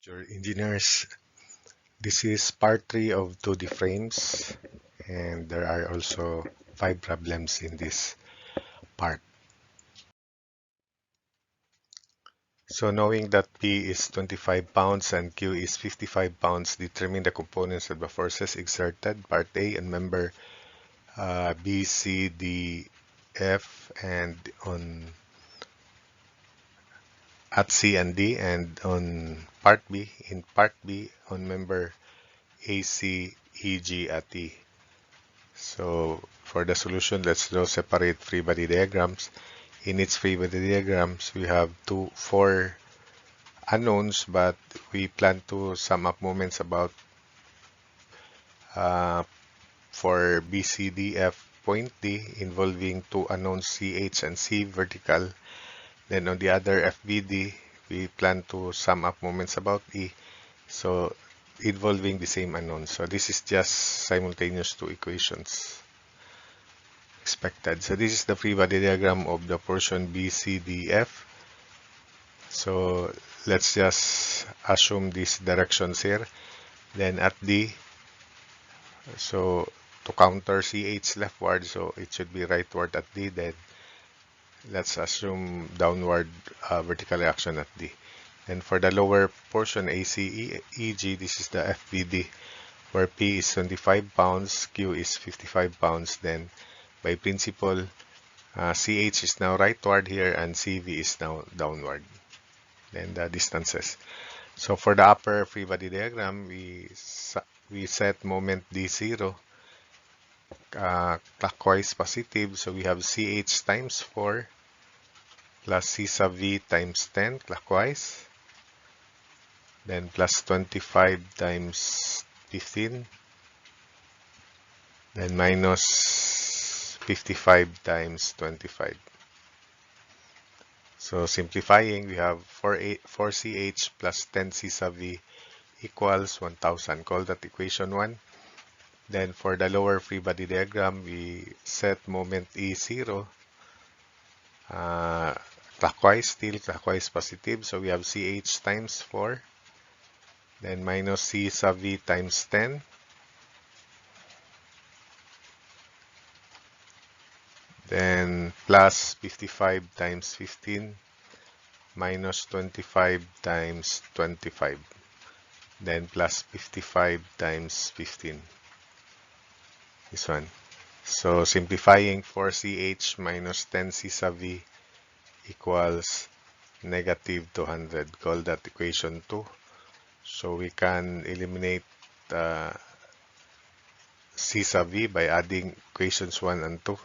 Dear engineers, this is part 3 of 2D frames, and there are also 5 problems in this part. So knowing that P is 25 pounds and Q is 55 pounds, determine the components of the forces exerted, part A, on member B, C, D, F, and on at C and D, and on part B, on member A, C, E, G at E. So for the solution, let's draw separate free body diagrams. In each free body diagrams, we have four unknowns, but we plan to sum up moments about uh, for BCDF point D involving two unknowns CH and C vertical. Then on the other FBD, we plan to sum up moments about E, so involving the same unknown. So this is just simultaneous two equations expected. So this is the free body diagram of the portion BCDF. So let's just assume these directions here. Then at D, so to counter CH leftward, so it should be rightward at D. Then let's assume downward vertical reaction at D. And for the lower portion ACEG, this is the FBD, where P is 25 pounds, Q is 55 pounds. Then by principle, CH is now rightward here and CV is now downward. Then the distances. So for the upper free body diagram, we set moment D0 clockwise positive. So we have CH times 4 plus C sub V times 10 clockwise. Then plus 25 times 15. Then minus 55 times 25. So simplifying, we have 4CH plus 10C sub V equals 1000. Call that equation 1. Then for the lower free body diagram, we set moment E0 clockwise, still clockwise positive. So we have CH times 4, then minus C sub V times 10. Then plus 55 times 15 minus 25 times 25. Then plus 55 times 15. This one. So simplifying 4CH minus 10C sub V equals negative 200. Call that equation 2. So we can eliminate C sub V by adding equations 1 and 2.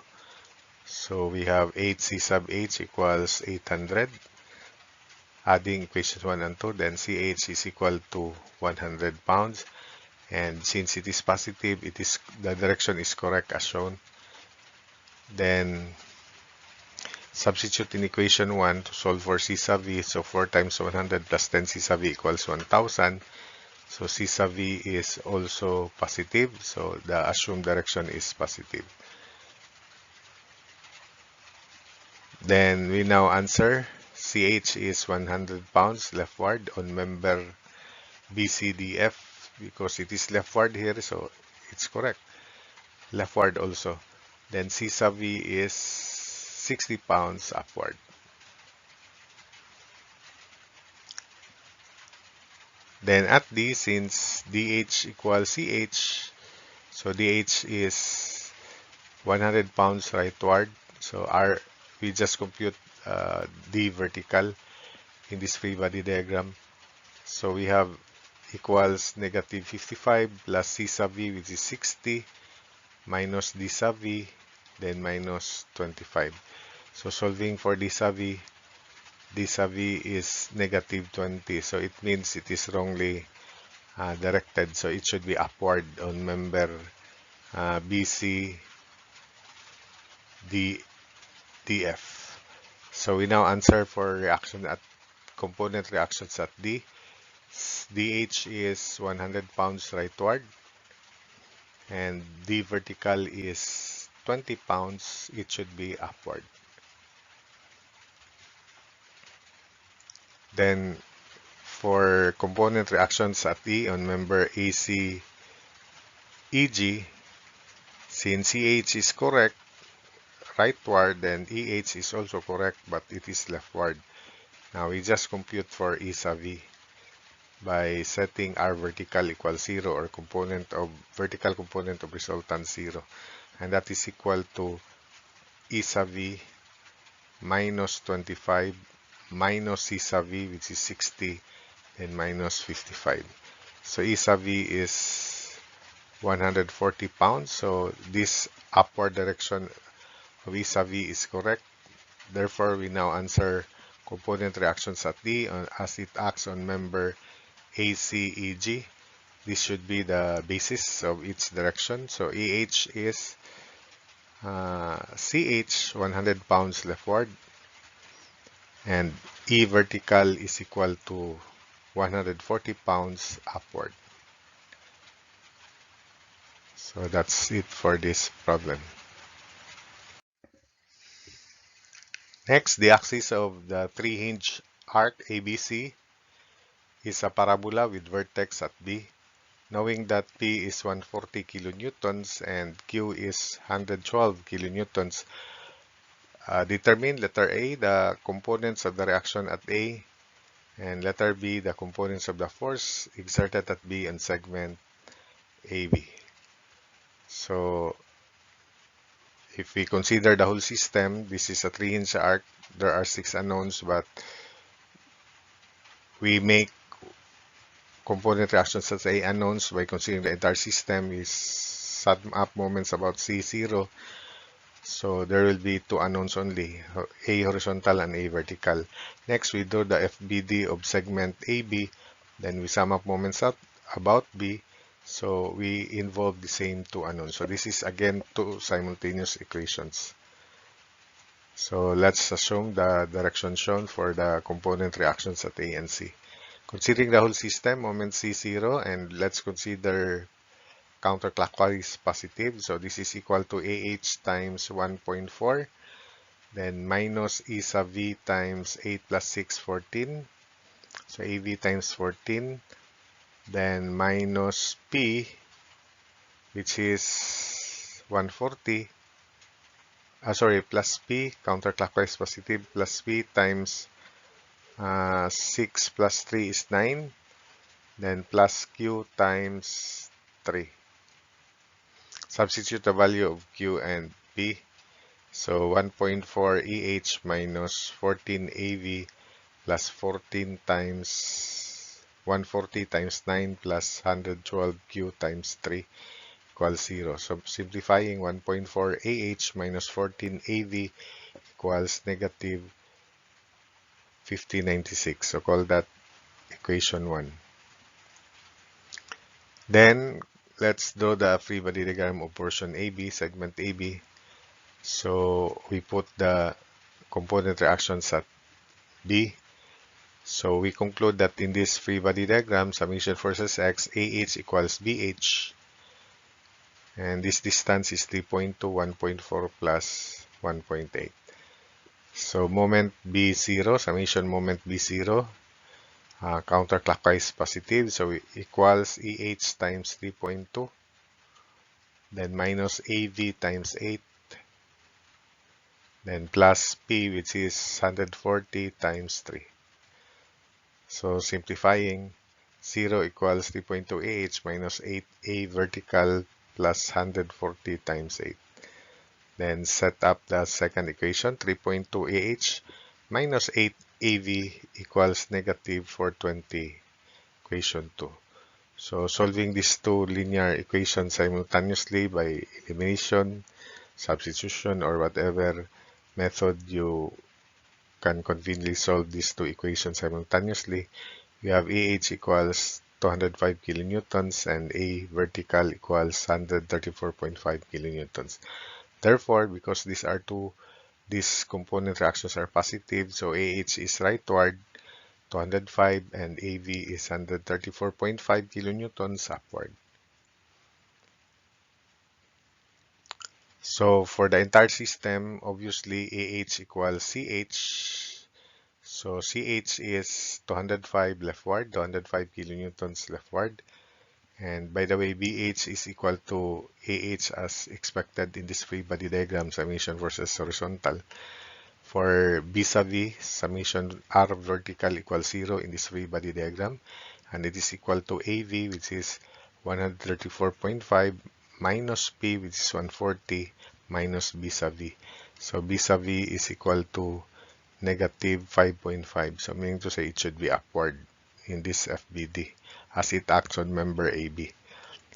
So we have 8C sub H equals 800. Adding equations 1 and 2, then CH is equal to 100 pounds. And since it is positive, the direction is correct as shown. Then substitute in equation 1 to solve for C sub V. So 4 times 100 plus 10 C sub V equals 1000. So C sub V is also positive. So the assumed direction is positive. Then we now answer CH is 100 pounds leftward on member BCDF because it is leftward here, so it's correct. Leftward also. Then C sub V is 60 pounds upward. Then at D, since DH equals CH, so DH is 100 pounds rightward. So we just compute D vertical in this free body diagram. So we have equals negative 55 plus C sub V, which is 60, minus D sub V, then minus 25. So solving for D sub V is negative 20. So it means it is wrongly directed. So it should be upward on member BC DF. So we now answer for component reactions at D. DH is 100 pounds rightward and D vertical is 20 pounds. It should be upward. Then for component reactions at E on member ACEG, since CH is correct, rightward, then EH is also correct, but it is leftward. Now we just compute for E sub V by setting R vertical equals 0 or vertical component of resultant 0. And that is equal to E sub V minus 25 minus C sub V, which is 60, and minus 55. So E sub V is 140 pounds. So this upward direction of E sub V is correct. Therefore, we now answer component reactions at D as it acts on member ACEG. This should be the basis of its direction. So EH is CH 100 pounds leftward, and E vertical is equal to 140 pounds upward. So that's it for this problem. Next, the axis of the three-hinge arc ABC is a parabola with vertex at B. Knowing that P is 140 kilonewtons and Q is 112 kilonewtons, determine letter A, the components of the reaction at A, and letter B, the components of the force exerted at B on segment AB. So if we consider the whole system, this is a three-hinge arc. There are 6 unknowns, but we make component reactions as A unknowns by considering the entire system is sum up moments about C0. So there will be 2 unknowns only, A horizontal and A vertical. Next, we do the FBD of segment AB. Then we sum up moments about B. So we involve the same 2 unknowns. So this is again 2 simultaneous equations. So let's assume the direction shown for the component reactions at A and C. Considering the whole system, moment C0, and let's consider counterclockwise positive. So this is equal to AH times 1.4, then minus E sub V times 8 plus 6, 14. So AV times 14, then minus P, which is 140, plus P, counterclockwise positive, plus P times 6 plus 3 is 9, then plus Q times 3. Substitute the value of Q and P. So 1.4 EH minus 14 AV plus 14 times 140 times 9 plus 112 Q times 3 equals 0. So simplifying, 1.4 AH minus 14 AV equals negative 5096. So call that equation 1. Then let's draw the free body diagram of portion AB, segment AB. So we put the component reactions at B. So we conclude that in this free body diagram, summation forces X, AH equals BH. And this distance is 3.2, 1.4 plus 1.8. So moment B0, summation moment B0, counterclockwise positive. So it equals EH times 3.2, then minus AV times 8, then plus P, which is 140 times 3. So simplifying, 0 equals 3.2 AH minus 8A vertical plus 140 times 8. Then set up the second equation, 3.2 AH minus 8 AV equals negative 420, equation 2. So solving these 2 linear equations simultaneously by elimination, substitution, or whatever method you can conveniently solve these 2 equations simultaneously, we have AH equals 205 kilonewtons and A vertical equals 134.5 kilonewtons. Therefore, because these component reactions are positive, so AH is rightward 205 and AV is 134.5 kilonewtons upward. So for the entire system, obviously AH equals CH. So CH is 205 leftward, 205 kilonewtons leftward. And by the way, BH is equal to AH as expected in this free body diagram, summation versus horizontal. For vis-a-vis, summation R vertical equals 0 in this free body diagram. And it is equal to AV, which is 134.5 minus P, which is 140 minus vis-a-vis. So vis-a-vis is equal to negative 5.5. So meaning to say it should be upward in this FBD as it acts on member AB.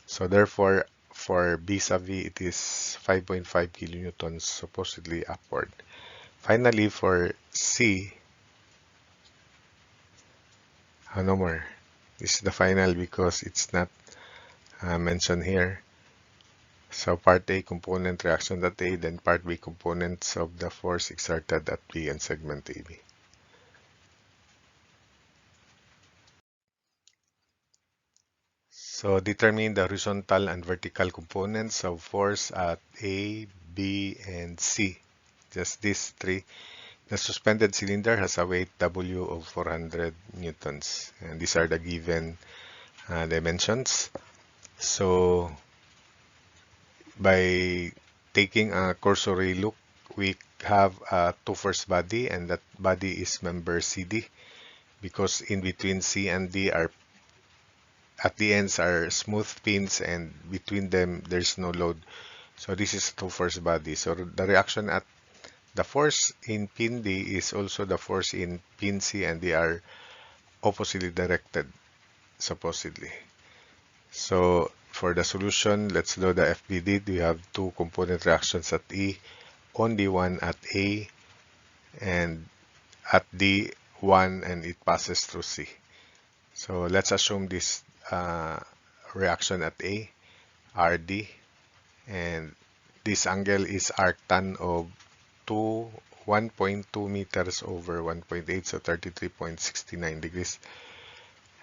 So therefore, for vis-a-vis, it is 5.5 kilonewtons supposedly upward. Finally, for C, no more. This is the final because it's not mentioned here. So part A component reaction at A, then part B components of the force exerted at B and segment AB. So determine the horizontal and vertical components of force at A, B, and C. Just these three. The suspended cylinder has a weight W of 400 newtons, and these are the given dimensions. So by taking a cursory look, we have a two-force body, and that body is member CD, because in between C and D are at the ends are smooth pins, and between them there's no load. So this is two-force body. So the reaction at the force in pin D is also the force in pin C, and they are oppositely directed, supposedly. So for the solution, let's do the FBD. We have two component reactions at E, only one at A, and at D, one, and it passes through C. So let's assume this reaction at A, RD, and this angle is arctan of 1.2 meters over 1.8, so 33.69 degrees.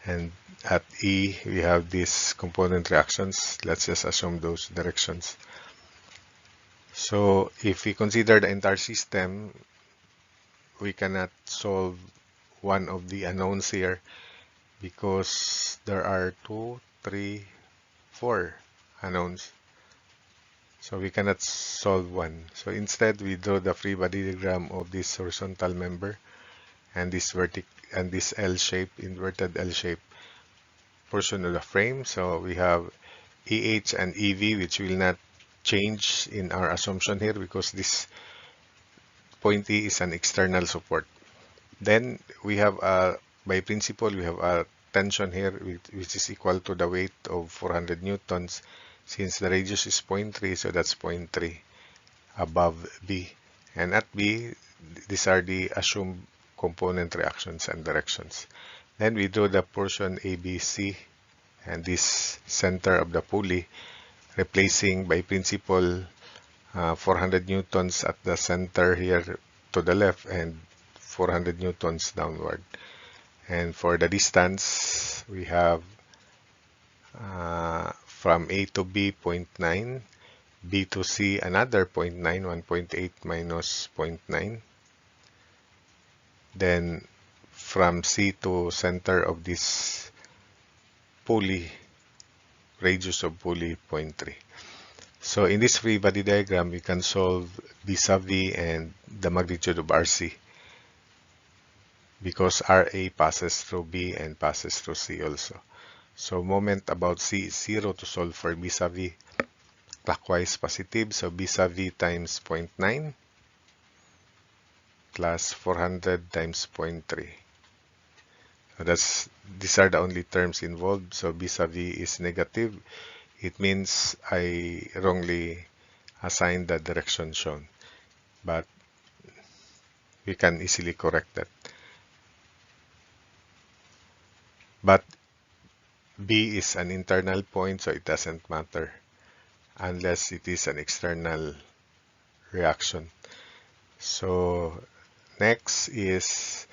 And at E, we have these component reactions. Let's just assume those directions. So if we consider the entire system, we cannot solve one of the unknowns here because there are 2, 3, 4 unknowns. So we cannot solve one. So instead, we draw the free body diagram of this horizontal member and this L-shape, inverted L-shape portion of the frame. So we have EH and EV, which will not change in our assumption here because this point E is an external support. Then we have by principle, we have a tension here, which is equal to the weight of 400 newtons. Since the radius is 0.3, so that's 0.3 above B. And at B, these are the assumed component reactions and directions. Then we draw the portion ABC and this center of the pulley, replacing by principle 400 newtons at the center here to the left and 400 newtons downward. And for the distance, we have from A to B 0.9, B to C another 0.9, 1.8 minus 0.9. Then from C to center of this pulley, radius of pulley 0.3. So in this free body diagram, we can solve vis-a-vis and the magnitude of RC because RA passes through B and passes through C also. So moment about C is 0 to solve for vis-a-vis. Clockwise positive, so vis-a-vis times 0.9 plus 400 times 0.3. So these are the only terms involved. So vis-a-vis is negative. It means I wrongly assigned the direction shown, but we can easily correct that. But B is an internal point, so it doesn't matter unless it is an external reaction. So next is,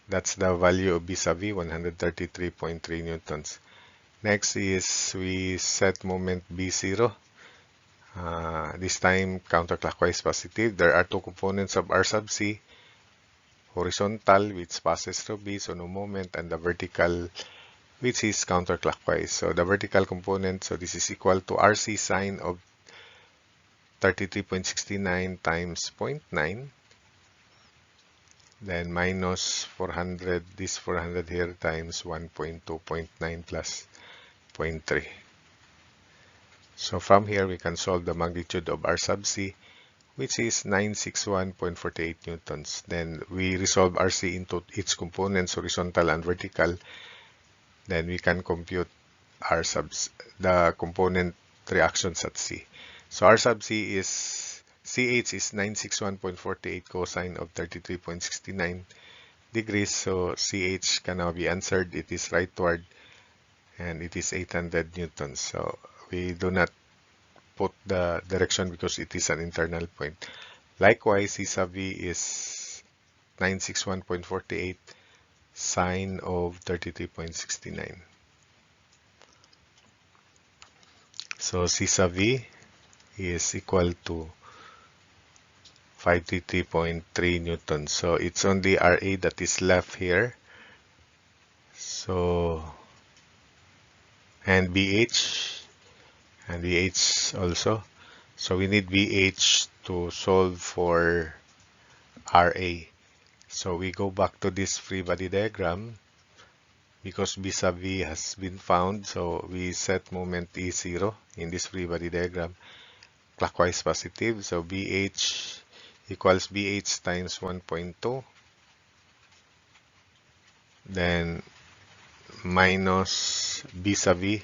that's the value of vis-a-vis, 133.3 newtons. Next is we set moment B0. This time counterclockwise positive. There are two components of R sub C. horizontal, which passes through B, so no moment, and the vertical, which is counterclockwise. So the vertical component, so this is equal to RC sine of 33.69 times zero point 0.9, then minus 400, this 400 here times 1.2.9 plus zero point 0.3. So from here, we can solve the magnitude of R sub C, which is 961.48 newtons. Then we resolve RC into its components, horizontal and vertical. Then we can compute R sub the component reactions at C. So R sub C is, CH is 961.48 cosine of 33.69 degrees. So CH can now be answered. It is rightward and it is 800 newtons. So we do not put the direction because it is an internal point. Likewise, C sub V is 961.48 sine of 33.69. So C sub V is equal to 533.3 newtons. So it's only RA that is left here. So, and BH also. So we need BH to solve for RA. So we go back to this free body diagram because B sub V has been found. So we set moment E0 in this free body diagram, clockwise positive. So BH equals BH times 1.2, then minus B sub V,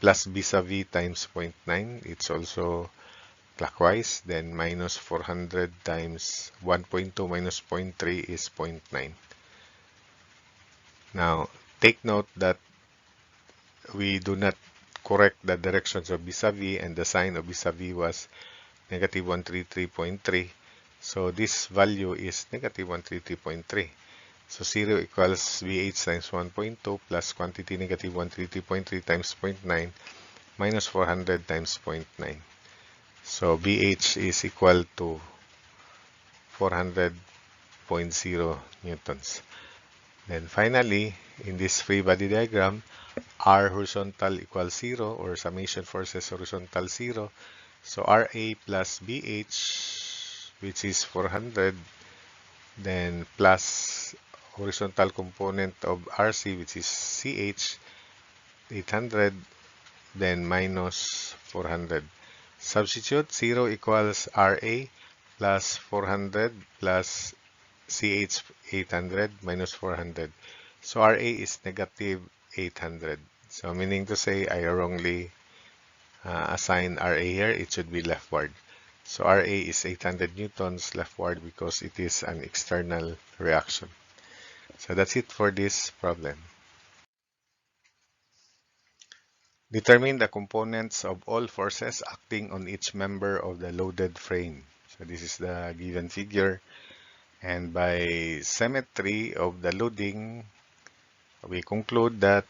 plus B sub V times zero point 0.9. It's also clockwise. Then minus 400 times 1.2 minus 0.3 is 0.9. Now, take note that we do not correct the directions of B sub V, and the sign of B sub V was negative 133.3. So this value is negative 133.3. So 0 equals VH times 1.2 plus quantity negative 133.3 times 0.9 minus 400 times 0.9. So BH is equal to 400.0 newtons. Then finally, in this free body diagram, R horizontal equals 0, or summation forces horizontal 0. So RA plus BH, which is 400, then plus horizontal component of RC, which is CH, 800, then minus 400. Substitute 0 equals RA plus 400 plus CH 800 minus 400. So RA is negative 800. So meaning to say I wrongly assign RA here. It should be leftward. So RA is 800 newtons leftward because it is an external reaction. So that's it for this problem. Determine the components of all forces acting on each member of the loaded frame. So this is the given figure. And by symmetry of the loading, we conclude that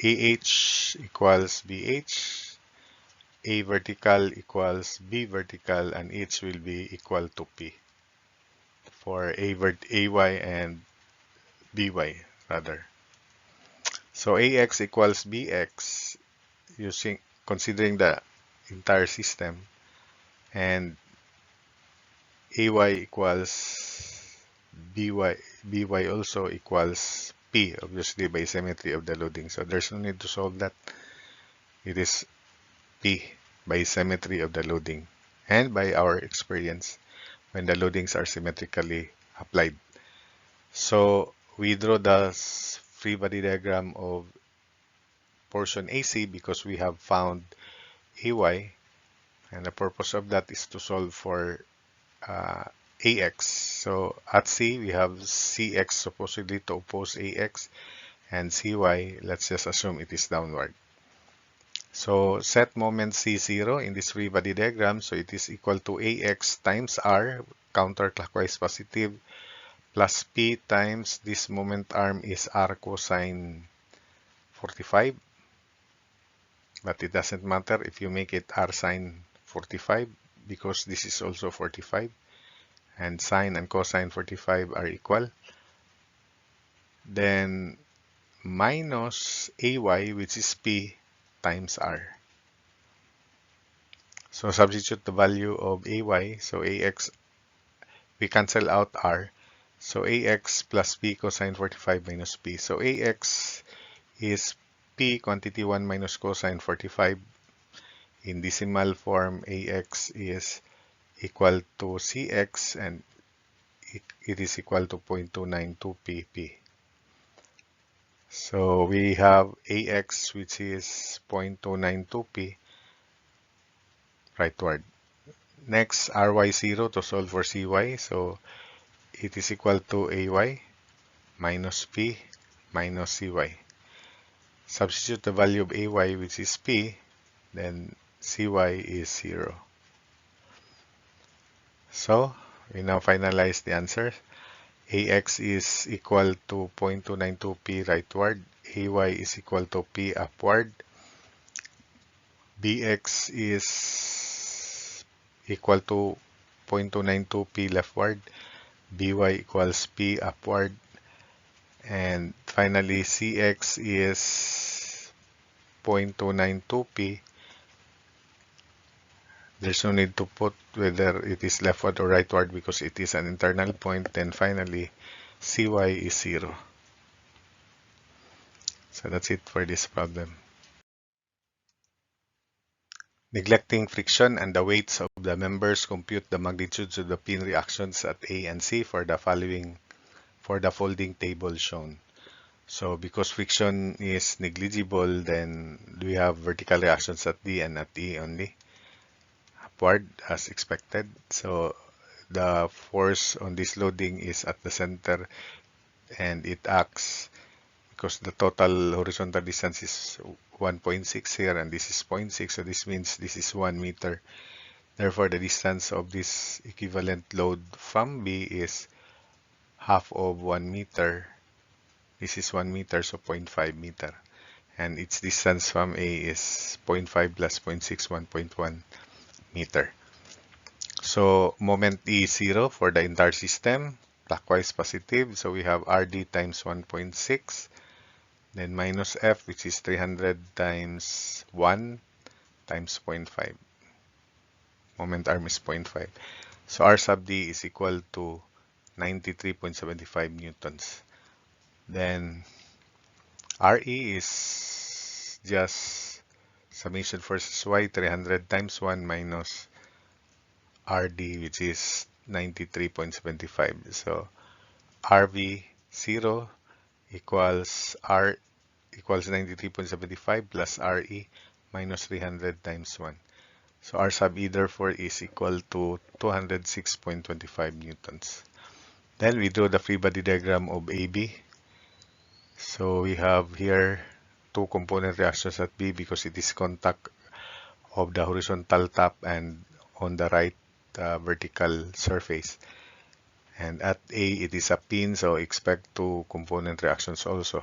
AH equals BH, A vertical equals B vertical, and H will be equal to P for AY and BY rather. So AX equals BX considering the entire system, and AY equals BY also equals P, obviously by symmetry of the loading. So there's no need to solve that. It is P by symmetry of the loading and by our experience when the loadings are symmetrically applied. So we draw the free body diagram of portion AC because we have found AY, and the purpose of that is to solve for AX. So at C, we have CX supposedly to oppose AX, and CY, let's just assume it is downward. So set moment C0 in this free body diagram. So it is equal to AX times R, counterclockwise positive, plus P times this moment arm is R cosine 45. But it doesn't matter if you make it R sine 45 because this is also 45. and sine and cosine 45 are equal. Then minus AY, which is P, times R. So substitute the value of AY, so AX, we cancel out R. So AX plus P cosine 45 minus P. So AX is P quantity 1 minus cosine 45. In decimal form, AX is equal to CX, and it is equal to 0.292 pp. So we have AX, which is 0.292 p rightward. Next, RY0 to solve for CY. So it is equal to AY minus P minus CY. Substitute the value of AY, which is P, then CY is 0. So we now finalize the answer. AX is equal to 0.292 P rightward. AY is equal to P upward. BX is equal to 0.292 P leftward. BY equals P upward. And finally, CX is 0.292 P. There's no need to put whether it is leftward or rightward because it is an internal point. Then finally, CY is 0. So that's it for this problem. Neglecting friction and the weights of the members, compute the magnitudes of the pin reactions at A and C for the folding table shown. So because friction is negligible, then we have vertical reactions at D and at E only, upward as expected. So the force on this loading is at the center, and it acts because the total horizontal distance is 1.6 here, and this is 0.6, so this means this is 1 meter. Therefore, the distance of this equivalent load from B is half of 1 meter. This is 1 meter, so 0.5 meter. And its distance from A is 0.5 plus 0.6, 1.1 meter. So moment E is 0 for the entire system, clockwise positive. So we have RD times 1.6. Then minus F, which is 300 times 1 times 0.5. Moment arm is 0.5. So R sub D is equal to 93.75 newtons. Then RE is just summation versus Y, 300 times 1 minus RD, which is 93.75. So RV 0 equals R equals 93.75 plus RE minus 300 times 1. So R sub E therefore is equal to 206.25 newtons. Then we draw the free body diagram of AB. So we have here two component reactions at B because it is contact of the horizontal top and on the right vertical surface. And at A it is a pin, so expect two component reactions also.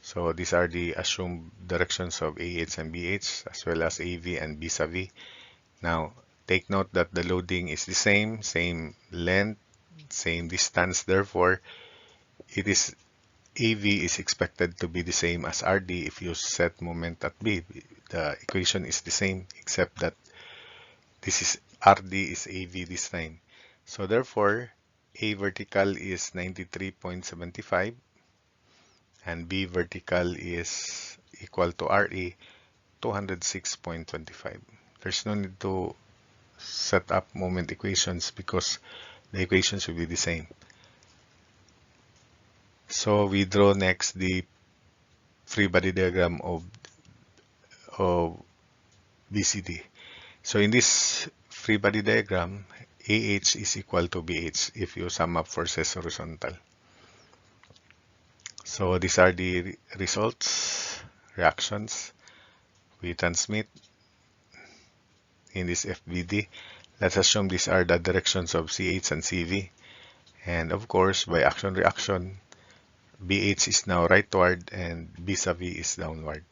So these are the assumed directions of AH and BH as well as AV and vis-a-vis. Now take note that the loading is the same length, same distance. Therefore, it is AV is expected to be the same as RD if you set moment at B. The equation is the same except that this is RD is AV this time. So therefore, A vertical is 93.75 and B vertical is equal to RE 206.25. There's no need to set up moment equations because the equations will be the same. So we draw next the free body diagram of BCD. So in this free body diagram, AH is equal to BH if you sum up forces horizontal. So these are the results, reactions we transmit in this FBD. Let's assume these are the directions of CH and CV. And of course, by action-reaction, BH is now rightward and vis-a-vis is downward.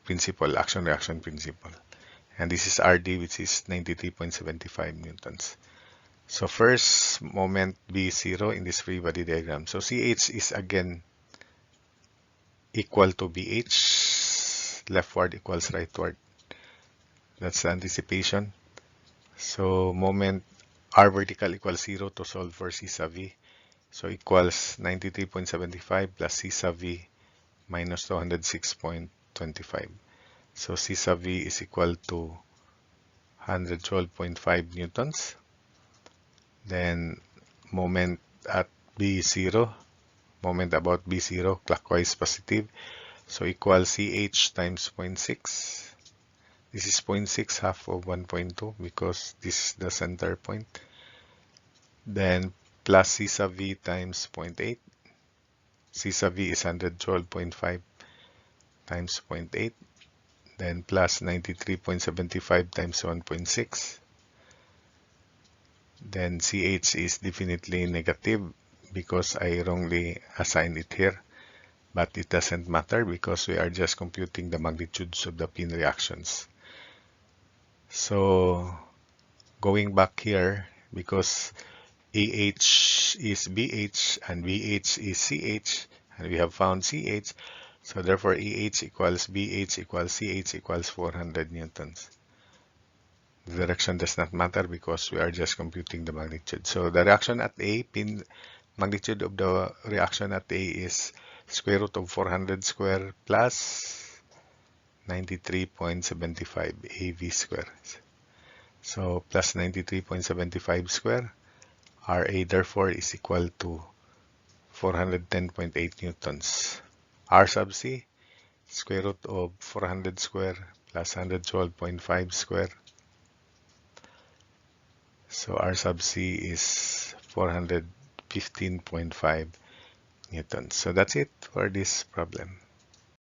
Principle, action-reaction principle. And this is RD, which is 93.75 newtons. So first moment B0 in this free body diagram. So CH is again equal to BH, leftward equals rightward. That's the anticipation. So moment R vertical equals 0 to solve for C sub V. So equals 93.75 plus C sub V minus 206.25. So C sub V is equal to 112.5 newtons. Then moment at B0, moment about B0, clockwise positive. So equals CH times 0.6. This is 0.6, half of 1.2 because this is the center point. Then plus C sub V times 0.8. C sub V is 112.5 times 0.8. Then plus 93.75 times 1.6. Then CH is definitely negative because I wrongly assigned it here. But it doesn't matter because we are just computing the magnitudes of the pin reactions. So going back here, because AH is BH and BH is CH, and we have found CH, so therefore AH equals BH equals CH equals 400 newtons. The direction does not matter because we are just computing the magnitude. So the reaction at A, pin magnitude of the reaction at A is square root of 400 square plus 93.75 AV square. So plus 93.75 square, RA therefore is equal to 410.8 newtons. R sub C, square root of 400 square plus 112.5 square. So R sub C is 415.5 newtons. So that's it for this problem.